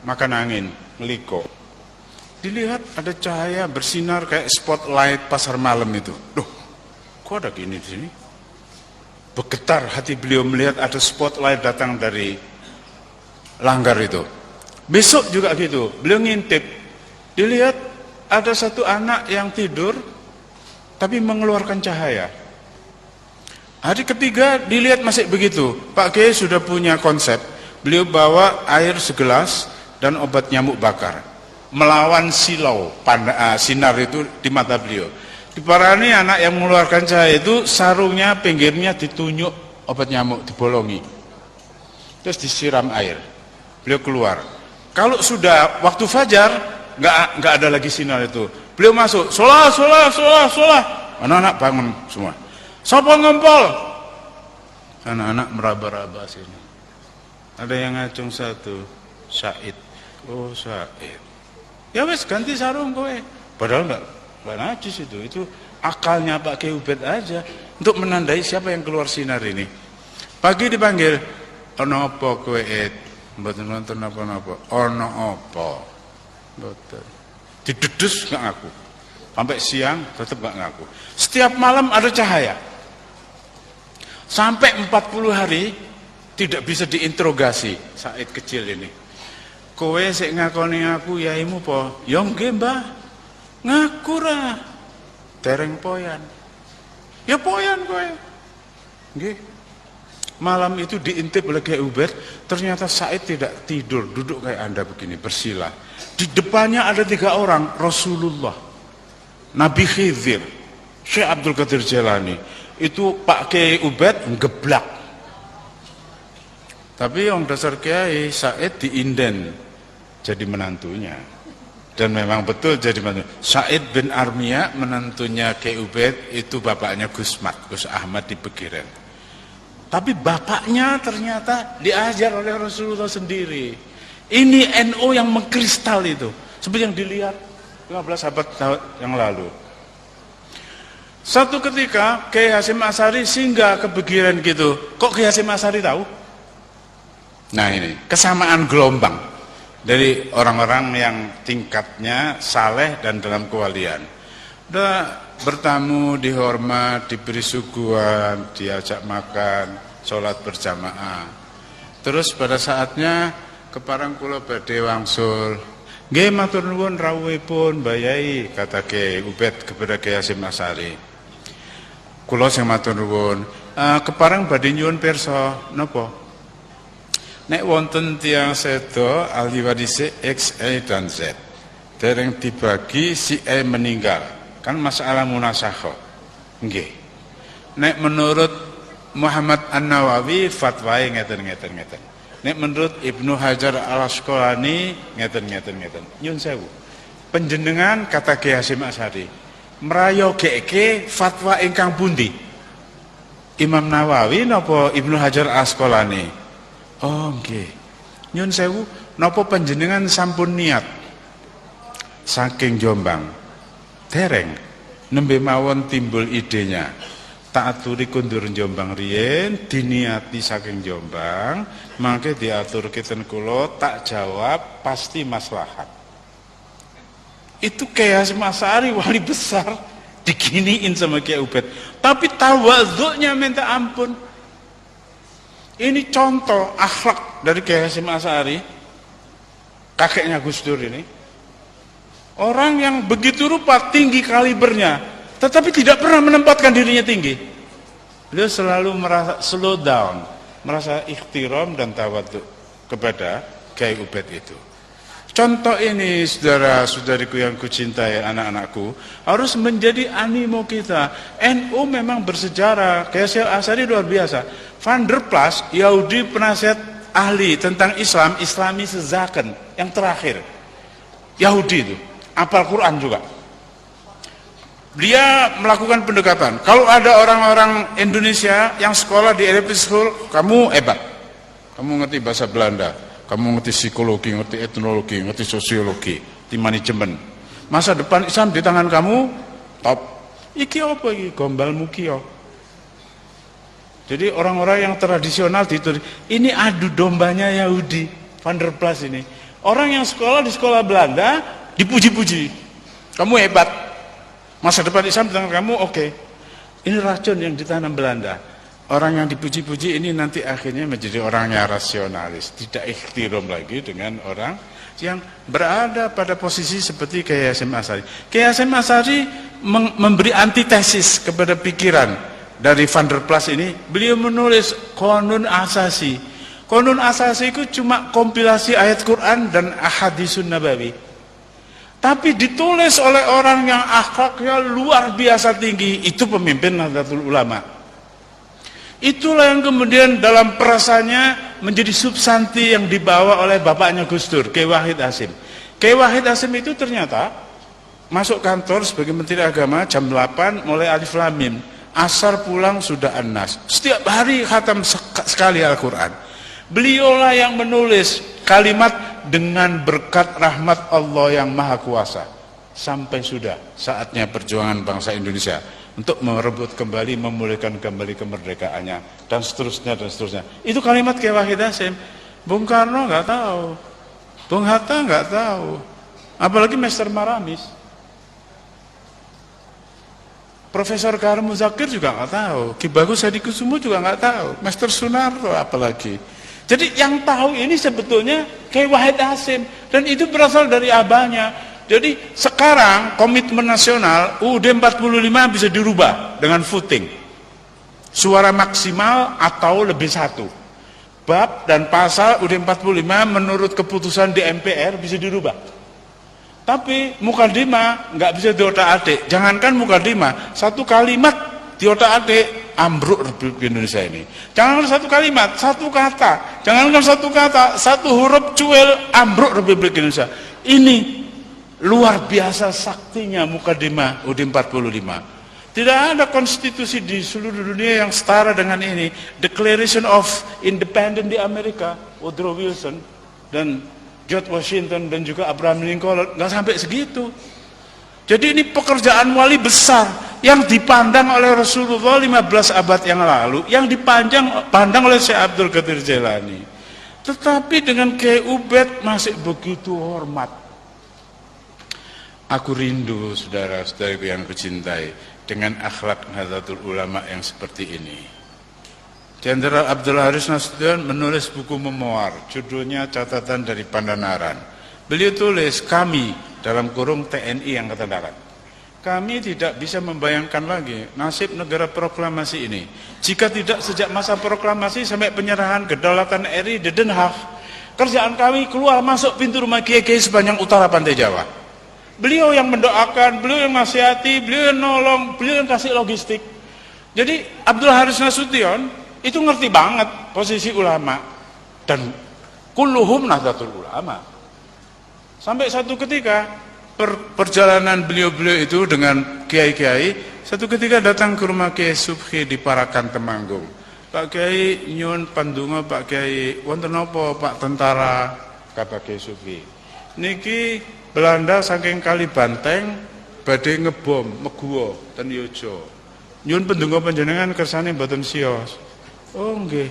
makan angin, meliko. Dilihat ada cahaya bersinar kayak spotlight pasar malam itu. Loh, kok ada gini di sini? Bergetar hati beliau melihat ada spotlight datang dari langgar itu. Besok juga gitu, beliau ngintip. Dilihat ada satu anak yang tidur tapi mengeluarkan cahaya. Hari ketiga dilihat masih begitu. Pak Kiai sudah punya konsep. Beliau bawa air segelas dan obat nyamuk bakar. Melawan silau sinar itu di mata beliau. Diparani anak yang mengeluarkan cahaya itu sarungnya pinggirnya ditunjuk obat nyamuk, dibolongi. Terus disiram air. Beliau keluar. Kalau sudah waktu fajar nggak ada lagi sinar itu. Beliau masuk, sholat. Anak-anak bangun semua. Sopo ngempol. Anak-anak meraba-raba sini. Ada yang ngacung satu, Said. Oh Said. Ya wes ganti sarung kowe. Padahal enggak najis itu akalnya Pak Kiai Ubed aja untuk menandai siapa yang keluar sinar ini. Pagi dipanggil, ono apa kowe Ed? Mboten nonton apa-apa. Ono apa? Mboten. Didedus enggak ngaku. Sampai siang tetap enggak ngaku. Setiap malam ada cahaya. Sampai 40 hari tidak bisa diinterogasi Said kecil ini. Kowe sik ngakoni aku yaimu po? Ya nggih Mbah. Ngaku ra. Dereng poyan. Ya poyan kowe. Nggih. Malam itu diintip oleh Kiai Ubed, ternyata Said tidak tidur, duduk kayak Anda begini, bersila. Di depannya ada 3 orang, Rasulullah, Nabi Khidir, Syekh Abdul Qadir Jailani. Itu Pak Kiai Ubed ngeblak. Tapi yang dasar Kiai Said diinden jadi menantunya. Dan memang betul jadi menantu. Said bin Armia menantunya Kiai Ubed itu bapaknya Gus Ahmad di Pegiran. Tapi bapaknya ternyata diajar oleh Rasulullah sendiri. Ini NU yang mengkristal itu. Seperti yang dilihat 15 abad yang lalu. Satu ketika Kiai Hasyim Asy'ari singgah ke Pegiran gitu. Kok Kiai Hasyim Asy'ari tahu? Nah ini kesamaan gelombang dari orang-orang yang tingkatnya saleh dan dalam kewalian. Udah bertamu, dihormat, diberi suguhan, diajak makan, sholat berjamaah. Terus pada saatnya keparang kula badhe wangsul. Nggih matur nuwun rawuhipun Mbah Yai, kata Kiai Ubed kepada Kiai Hasyim Asy'ari. Kula sing matur nuwun, keparang badhe nyuwun pirsa napa? Nek wonten tiyang sedo ahli waris X, Y dan Z. Dereng dibagi si E meninggal. Kan masalah munasakh. Nggih. Nek menurut Muhammad An-Nawawi fatwae ngeten. Nek menurut Ibnu Hajar Al-Asqalani ngeten. Nyun sewu. Panjenengan kata Kiai Hasyim Asy'ari, mrayogeke fatwa ingkang pundi? Imam Nawawi napa Ibnu Hajar Al-Asqalani? Oh nggih. Nyun sewu, napa panjenengan sampun niat saking Jombang? Dereng nembe mawon timbul idenya. Tak aturi kundur Jombang riyen, diniati saking Jombang, mangke diaturke ten kula, tak jawab pasti maslahat. Itu Kiai Hasyim Asy'ari wali besar diginiin sama Kiai Ubed. Tapi tawadhu'nya minta ampun. Ini contoh akhlak dari Kiai Hasyim Asy'ari, kakeknya Gus Dur ini. Orang yang begitu rupa tinggi kalibernya, tetapi tidak pernah menempatkan dirinya tinggi. Beliau selalu merasa slow down, merasa ikhtiram dan tawadhu kepada Kiai Ubed itu. Contoh ini saudara-saudariku yang kucintai, anak-anakku, harus menjadi animo kita. NU memang bersejarah, Kiai Hasyim Asy'ari luar biasa. Van der Plas, Yahudi penasihat ahli tentang Islam, Islami sezaken yang terakhir. Yahudi itu, hafal Quran juga. Dia melakukan pendekatan. Kalau ada orang-orang Indonesia yang sekolah di Elephant School, kamu hebat. Kamu ngerti bahasa Belanda, kamu ngerti psikologi, ngerti etnologi, ngerti sosiologi, ngerti manajemen. Masa depan Islam di tangan kamu, top. Iki apa iki? Gombal mukio. Jadi orang-orang yang tradisional itu, ini adu dombanya Yahudi, Van der Plas ini. Orang yang sekolah di sekolah Belanda dipuji-puji, kamu hebat, masa depan Islam dengan kamu oke. Ini racun yang ditanam Belanda. Orang yang dipuji-puji ini nanti akhirnya menjadi orangnya rasionalis, tidak ikhtiram lagi dengan orang yang berada pada posisi seperti Kiai Hasyim Asy'ari. Kiai Hasyim Asy'ari memberi antitesis kepada pikiran dari Van der Plas ini. Beliau menulis Qanun Asasi. Qanun Asasi itu cuma kompilasi ayat Quran dan ahadisun nabawi, tapi ditulis oleh orang yang akhlaknya luar biasa tinggi. Itu pemimpin Nahdlatul Ulama. Itulah yang kemudian dalam perasaannya menjadi substansi yang dibawa oleh bapaknya Gus Dur, Kiai Wahid Hasyim. Kiai Wahid Hasyim itu ternyata masuk kantor sebagai Menteri Agama jam 8 mulai Alif Lam Mim, asar pulang sudah An-Nas. Setiap hari khatam sekali Al-Quran. Beliaulah yang menulis kalimat dengan berkat rahmat Allah yang Maha Kuasa. Sampai sudah saatnya perjuangan bangsa Indonesia untuk merebut kembali, memulihkan kembali kemerdekaannya, dan seterusnya dan seterusnya. Itu kalimat Kiai Wahid Hasyim. Bung Karno nggak tahu, Bung Hatta nggak tahu, apalagi Master Maramis. Profesor Karim Muzakir juga nggak tahu, Ki Bagus Hadikusumo juga nggak tahu, Master Sunarto apalagi. Jadi yang tahu ini sebetulnya Kiai Wahid Hasyim, dan itu berasal dari abahnya. Jadi sekarang komitmen nasional UUD 45 bisa dirubah dengan voting, suara maksimal atau lebih satu. Bab dan pasal UUD 45 menurut keputusan di MPR bisa dirubah. Tapi mukadimah nggak bisa diotak-atik. Jangankan mukadimah, satu kalimat diotak-atik ambruk Republik Indonesia ini. Jangankan satu kalimat, satu kata. Jangankan satu kata, satu huruf cuil ambruk Republik Indonesia. Ini luar biasa saktinya mukadimah UUD 45. Tidak ada konstitusi di seluruh dunia yang setara dengan ini. Declaration of Independence di Amerika, Woodrow Wilson dan George Washington dan juga Abraham Lincoln, nggak sampai segitu. Jadi ini pekerjaan wali besar yang dipandang oleh Rasulullah 15 abad yang lalu, yang dipandang oleh Syekh Abdul Qadir Jailani. Tetapi dengan Kiai Ubed masih begitu hormat. Aku rindu saudara-saudariku yang kucintai dengan akhlak Nahdlatul Ulama yang seperti ini. Jenderal Abdul Haris Nasution menulis buku memoir, judulnya Catatan dari Pandanaran. Beliau tulis, kami dalam kurung TNI Angkatan Darat, kami tidak bisa membayangkan lagi nasib negara proklamasi ini jika tidak sejak masa proklamasi sampai penyerahan kedaulatan RI di Den Haag, kerjaan kami keluar masuk pintu rumah kiai-kiai sepanjang utara pantai Jawa. Beliau yang mendoakan, beliau yang nasihati, beliau yang nolong, beliau yang kasih logistik. Jadi Abdul Haris Nasution itu ngerti banget posisi ulama, dan kulluhum Nahdlatul Ulama. Sampai satu ketika perjalanan beliau-beliau itu dengan kiai-kiai, satu ketika datang ke rumah Kiai Subhi di Parakan Temanggung. Pak Kiai nyuwun pandonga, Pak Kiai, wonten napa Pak tentara, kata Kiai Subhi. Niki Belanda saking kali Banteng badhe ngebom Meguwo ten Yojo. Nyuwun pendonga panjenengan kersane mboten siyos. Oh nggih.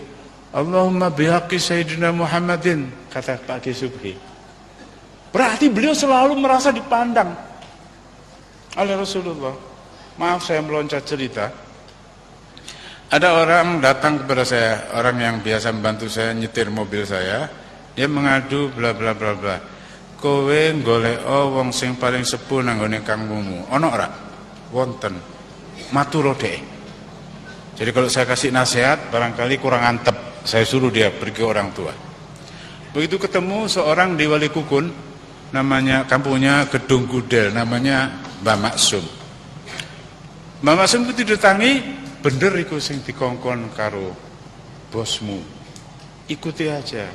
Allahumma bihaqqi Sayyidina Muhammadin, kata Pak Kiai Subhi. Berarti beliau selalu merasa dipandang oleh Rasulullah. Maaf saya meloncat cerita. Ada orang datang kepada saya, orang yang biasa membantu saya nyetir mobil saya. Dia mengadu bla bla bla bla. Kowe goleko wong sing paling sepuh nang gone kangmumu. Ono ora? Wonten. Maturo dhek. Jadi kalau saya kasih nasihat barangkali kurang antep, saya suruh dia pergi ke orang tua. Begitu ketemu seorang di Wali Kukun, namanya kampungnya Gedung Gudel, namanya Mbak Maksum. Mbak Maksum itu didatangi, bener iku sing dikongkon karo bosmu. Ikuti aja.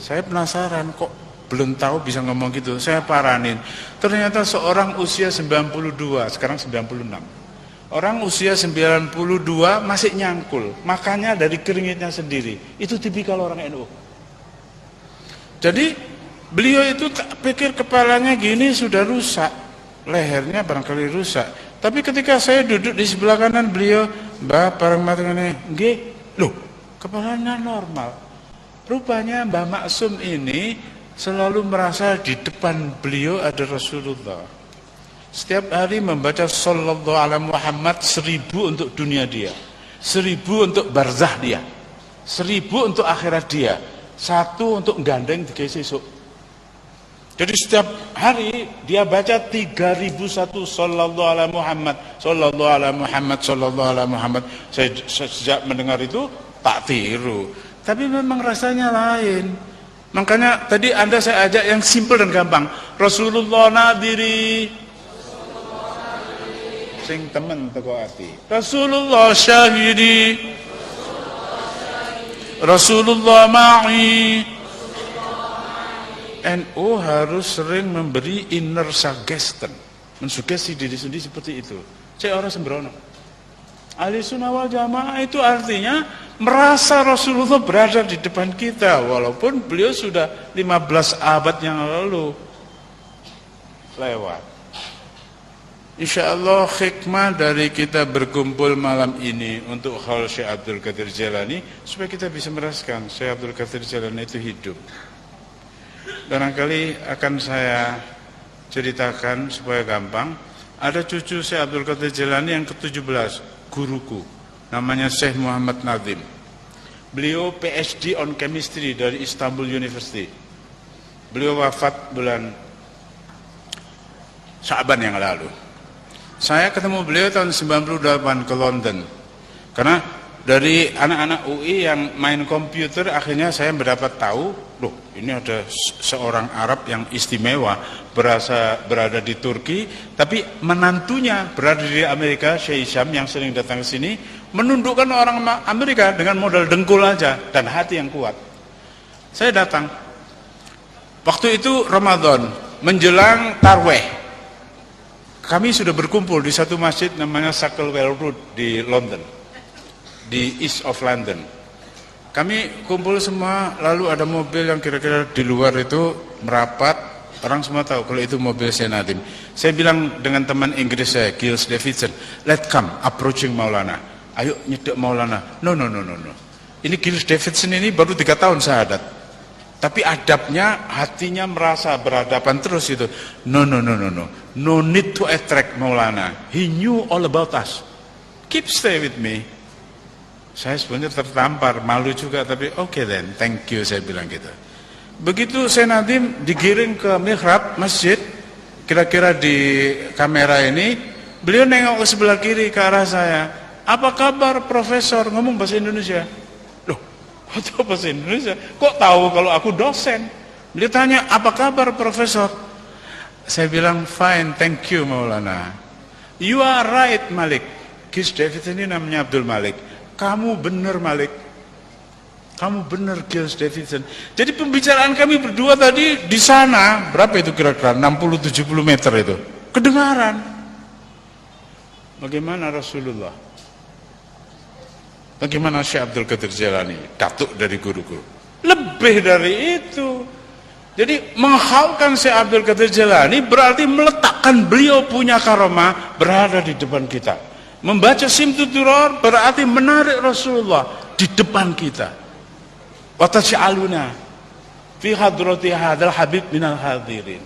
Saya penasaran kok belum tahu bisa ngomong gitu. Saya paranin. Ternyata seorang usia 92, sekarang 96. Orang usia 92 masih nyangkul, makanya dari keringitnya sendiri. Itu tipikal orang NU. Jadi beliau itu pikir kepalanya gini sudah rusak, lehernya barangkali rusak. Tapi ketika saya duduk di sebelah kanan beliau, Mbak parang matangane, nggih, loh, kepalanya normal. Rupanya Mbah Maksum ini selalu merasa di depan beliau ada Rasulullah. Setiap hari membaca sallallahu alaihi Muhammad 1000 untuk dunia dia, 1000 untuk barzah dia, 1000 untuk akhirat dia, 1 untuk gandeng tiga sesuk. Jadi setiap hari dia baca 3001 sallallahu alaihi Muhammad, sallallahu alaihi Muhammad, sallallahu alaihi Muhammad. Saya sejak mendengar itu tak tiru, tapi memang rasanya lain. Makanya tadi Anda saya ajak yang simpel dan gampang. Rasulullah nadiri, sing temen teko ati. Rasulullah syahidi, Rasulullah ma'i. NU harus sering memberi inner suggestion, mensugesti diri sendiri seperti itu. Saya orang sembrono. Ahli sunnah wal jamaah itu artinya merasa Rasulullah berada di depan kita, walaupun beliau sudah 15 abad yang lalu lewat. Insya Allah hikmah dari kita berkumpul malam ini untuk hal Syekh Abdul Qadir Jailani, supaya kita bisa merasakan Syekh Abdul Qadir Jailani itu hidup. Barangkali akan saya ceritakan supaya gampang. Ada cucu Syekh Abdul Qadir Jailani yang ke-17, guruku, namanya Syekh Muhammad Nazim. Beliau PhD on Chemistry dari Istanbul University. Beliau wafat bulan Sya'ban yang lalu. Saya ketemu beliau tahun 98 ke London. Karena dari anak-anak UI yang main komputer, akhirnya saya mendapat tahu, loh ini ada seorang Arab yang istimewa, berada di Turki, tapi menantunya berada di Amerika, Syekh Hisham yang sering datang ke sini, menundukkan orang Amerika dengan modal dengkul aja dan hati yang kuat. Saya datang. Waktu itu Ramadan, menjelang Tarweh. Kami sudah berkumpul di satu masjid namanya Sacklewell Road di London, di East of London. Kami kumpul semua, lalu ada mobil yang kira-kira di luar itu merapat. Orang semua tahu kalau itu mobil Syekh Nadim. Saya bilang dengan teman Inggris saya, Giles Davidson, let's come approaching Maulana. Ayo nyedek Maulana. No. Ini Giles Davidson ini baru 3 tahun syahadat. Tapi adabnya, hatinya merasa berhadapan terus itu. No. No need to attract Maulana. He knew all about us. Keep stay with me. Saya sebenarnya tertampar, malu juga, tapi okay then, thank you, saya bilang gitu. Begitu Syekh Nadim digiring ke mihrab masjid, kira-kira di kamera ini, beliau nengok ke sebelah kiri ke arah saya. Apa kabar Profesor? Ngomong bahasa Indonesia. Loh, kok bahasa Indonesia? Kok tahu kalau aku dosen? Beliau tanya, apa kabar Profesor? Saya bilang, fine, thank you Maulana. You are right Malik. Giles Davidson ini namanya Abdul Malik. Kamu benar Malik. Kamu benar Giles Davidson. Jadi pembicaraan kami berdua tadi di sana, berapa itu kira-kira? 60-70 meter itu. Kedengaran. Bagaimana Rasulullah? Bagaimana Syekh Abdul Qadir Jailani? Datuk dari guru-guru. Lebih dari itu. Jadi menghaukan Syekh Abdul Qadir Jailani berarti meletakkan beliau punya karomah berada di depan kita. Membaca Simtuturor berarti menarik Rasulullah di depan kita. Wa taj'aluna fi hadrati hadzal habib minal hadirin.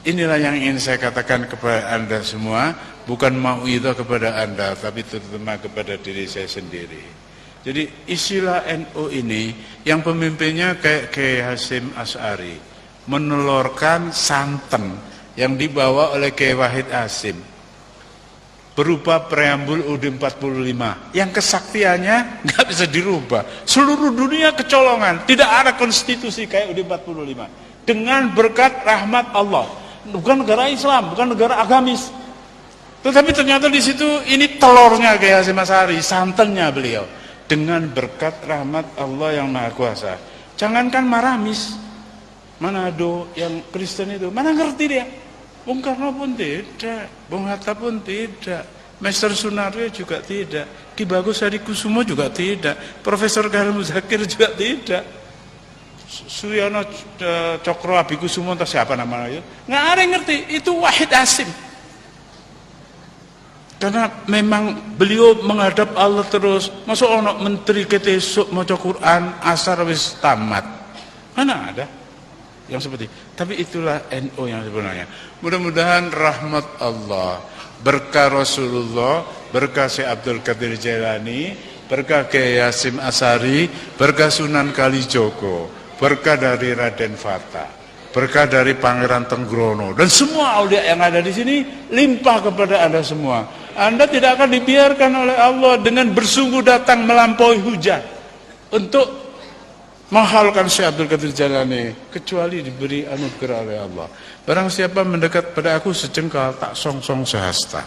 Inilah yang ingin saya katakan kepada Anda semua, bukan mauidhah kepada Anda, tapi terutama kepada diri saya sendiri. Jadi istilah NU ini yang pemimpinnya kayak Kiai Hasyim Asy'ari menelurkan santen yang dibawa oleh Kiai Wahid Hasyim berupa preambul UUD 45 yang kesaktiannya nggak bisa dirubah. Seluruh dunia kecolongan, tidak ada konstitusi kayak UUD 45 dengan berkat rahmat Allah. Bukan negara Islam, bukan negara agamis. Tetapi ternyata di situ ini telurnya Kiai Hasyim Asy'ari, santennya beliau. Dengan berkat rahmat Allah yang Maha Kuasa. Jangankan Maramis, Manado yang Kristen itu, mana ngerti dia? Bung Karno pun tidak, Bung Hatta pun tidak, Master Sunaryo juga tidak, Ki Bagus Hadikusumo juga tidak, Profesor Karim Muzakir juga tidak, Suyono Cokro Abikusumo entah siapa namanya, nggak ada yang ngerti. Itu Wahid Hasyim. Karena memang beliau menghadap Allah terus. Masuk ono menteri kita esok maca Quran asar wis tamat. Mana ada? yang seperti. Tapi itulah NU yang sebenarnya. Mudah-mudahan rahmat Allah, berkah Rasulullah, berkah Syekh Abdul Qadir Jailani, berkah Kiai Hasyim Asy'ari, berkah Sunan Kalijogo, berkah dari Raden Fata, berkah dari Pangeran Tenggrono, dan semua aulia yang ada di sini limpah kepada Anda semua. Anda tidak akan dibiarkan oleh Allah dengan bersungguh datang melampaui hujan untuk menghalalkan Syekh Abdul Qadir Jailani, kecuali diberi anugerah oleh Allah. Barang siapa mendekat pada aku sejengkal, tak song-song sehasta.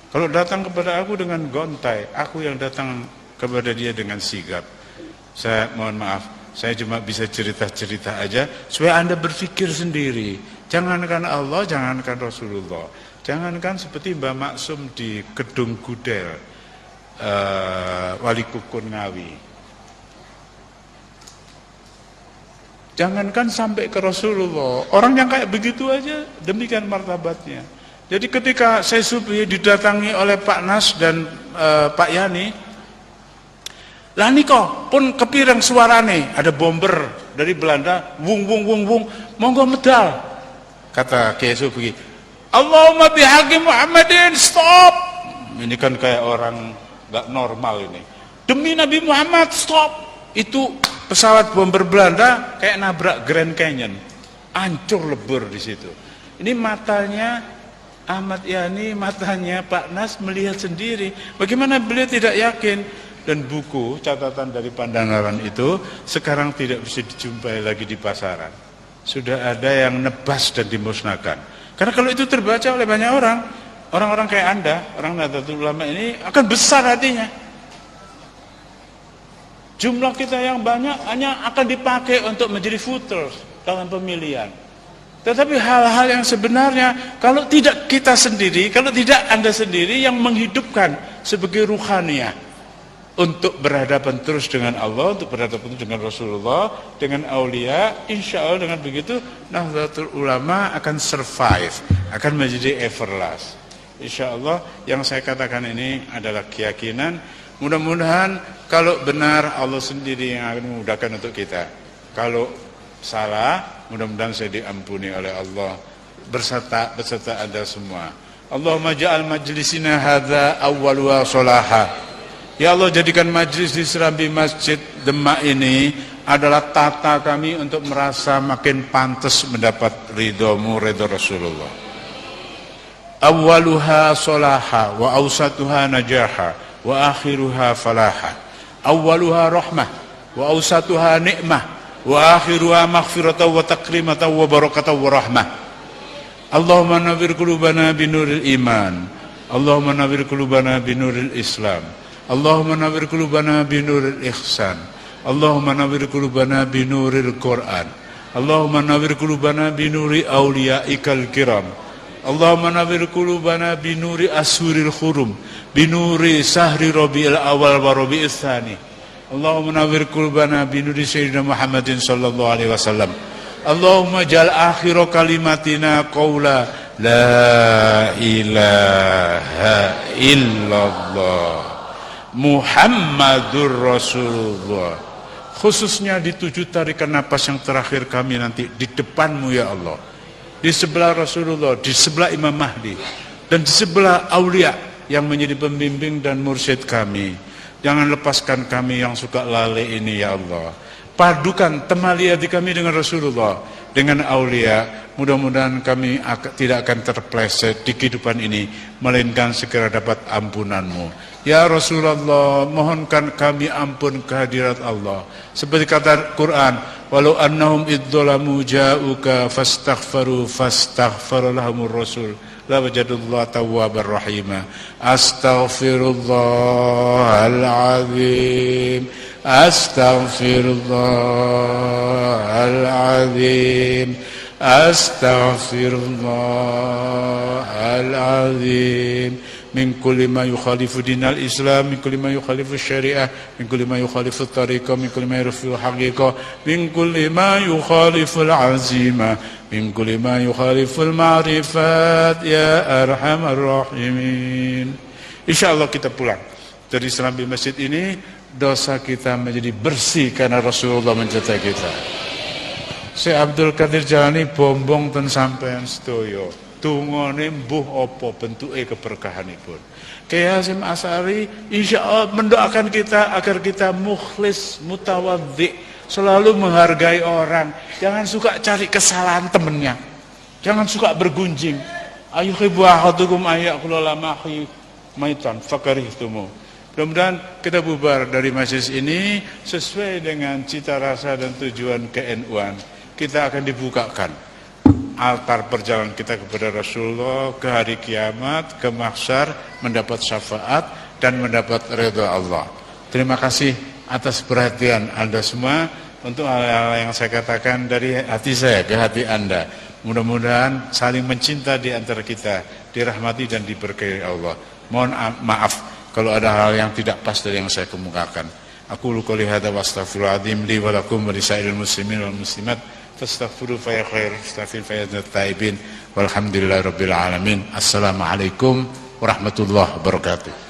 Kalau datang kepada aku dengan gontai, aku yang datang kepada dia dengan sigap. Saya mohon maaf, saya cuma bisa cerita-cerita aja supaya Anda berpikir sendiri. Jangankan Allah, jangankan Rasulullah, jangankan seperti Mbah Maksum di Kedung Gudel, Wali Kukun Ngawi. Jangankan sampai ke Rasulullah, orang yang kayak begitu aja demikian martabatnya. Jadi ketika saya Subuhi didatangi oleh Pak Nas dan Pak Yani, lah niko pun kepireng suarane, ada bomber dari Belanda, wung wung wung wung, monggo medal. Kata Kiai Subuhi, Allahumma bihaqi Muhammadin, stop. Ini kan kayak orang nggak normal ini. Demi Nabi Muhammad, stop. Itu pesawat bomber Belanda kayak nabrak Grand Canyon, hancur lebur di situ. Ini matanya Ahmad Yani, matanya Pak Nas melihat sendiri. Bagaimana beliau tidak yakin? Dan buku catatan dari Pandanaran itu sekarang tidak bisa dijumpai lagi di pasaran. Sudah ada yang nebas dan dimusnahkan. Karena kalau itu terbaca oleh banyak orang, orang-orang kayak Anda, orang Nahdlatul Ulama ini akan besar hatinya. Jumlah kita yang banyak hanya akan dipakai untuk menjadi voters dalam pemilihan. Tetapi hal-hal yang sebenarnya kalau tidak kita sendiri, kalau tidak Anda sendiri yang menghidupkan sebagai ruhaniyah untuk berhadapan terus dengan Allah, untuk berhadapan terus dengan Rasulullah, dengan aulia, insya Allah dengan begitu Nahdlatul Ulama akan survive, akan menjadi everlast. Insya Allah yang saya katakan ini adalah keyakinan. Mudah-mudahan kalau benar Allah sendiri yang akan memudahkan untuk kita. Kalau salah, mudah-mudahan saya diampuni oleh Allah beserta Anda semua. Allahumma ja'al majlisina hadza awwaluha sholaha. Ya Allah, jadikan majlis di Serambi Masjid Demak ini adalah tata kami untuk merasa makin pantas mendapat ridhomu, ridho Rasulullah. Awwaluha sholaha wa awsatuha najaha wa akhiruha falaha. Awwaluha rahmah wa awsatuha ni'mah wa akhiruha maghfiratan wa takrimatan wa barakatan wa rahmah. Allahumma nawwir qulubana binuril iman, Allahumma nawwir qulubana binuril Islam, Allahumma nawwir qulubana binuril ihsan, Allahumma nawwir qulubana binuril Quran, Allahumma nawwir qulubana binuri auliyaikal kiram, Allahumma nawwir qulubana binuri ashuril khurum, binuri sahri rabi'il awal wa rabi'il tsani. Allahumma nawwir qulubana binuri sayyidina Muhammadin sallallahu alaihi wasallam. Allahumma ja'al akhir kalimatina qaula la ilaha illallah Muhammadur Rasulullah. Khususnya di 7 tarikan napas yang terakhir kami nanti di depanmu ya Allah, di sebelah Rasulullah, di sebelah Imam Mahdi, dan di sebelah aulia yang menjadi pembimbing dan mursyid kami. Jangan lepaskan kami yang suka lalai ini ya Allah. Padukan temali hati kami dengan Rasulullah, dengan aulia. Mudah-mudahan kami tidak akan terpleset di kehidupan ini, melainkan segera dapat ampunanmu. Ya Rasulullah, mohonkan kami ampun kehadirat Allah. Seperti kata Quran, walau annahum idzalamu ja'uka fastaghfaru lahumur rasul la wajadullah tawwabar rahima. Astaghfirullahaladzim, astaghfirullahaladzim, astaghfirullahaladzim. Min kulli ma yukhalifu dinal Islam, min kulli ma yukhalifu syariah, min kulli ma yukhalifu tariqah, min kulli ma yukhalifu haqiqah, min kulli ma yukhalifu al-azimah, min kulli ma yukhalifu al-ma'rifat ya arhamar rahimin. Insyaallah kita pulang dari Serambi Masjid ini, dosa kita menjadi bersih karena Rasulullah mencintai kita. Syekh Abdul Qadir Jalani bombong ten sampean sedaya. Tungone mbuh apa bentuke keberkahanipun. Kiai Hasyim Asy'ari insyaallah mendoakan kita agar kita mukhlis, mutawaddi, selalu menghargai orang. Jangan suka cari kesalahan temennya. Jangan suka bergunjing. Ayuhibbu ahadukum ayyakula lamahi maitan fakarihtumu. Mudah-mudahan kita bubar dari majelis ini sesuai dengan cita rasa dan tujuan KNU-an. Kita akan dibukakan altar perjalanan kita kepada Rasulullah ke hari kiamat, ke mahsyar, mendapat syafaat dan mendapat ridha Allah. Terima kasih atas perhatian Anda semua untuk hal-hal yang saya katakan dari hati saya ke hati Anda. Mudah-mudahan saling mencinta di antara kita, dirahmati dan diberkahi Allah. Mohon maaf kalau ada hal yang tidak pas dari yang saya kemukakan. Aku qouli hadza wa astaghfirullahaladzim li wa lakum wa lisairil muslimin wal muslimat. Fastaghfiru fa ya khair, astaghfir fa ya taibin. Walhamdulillahirabbil alamin. Assalamualaikum warahmatullahi wabarakatuh.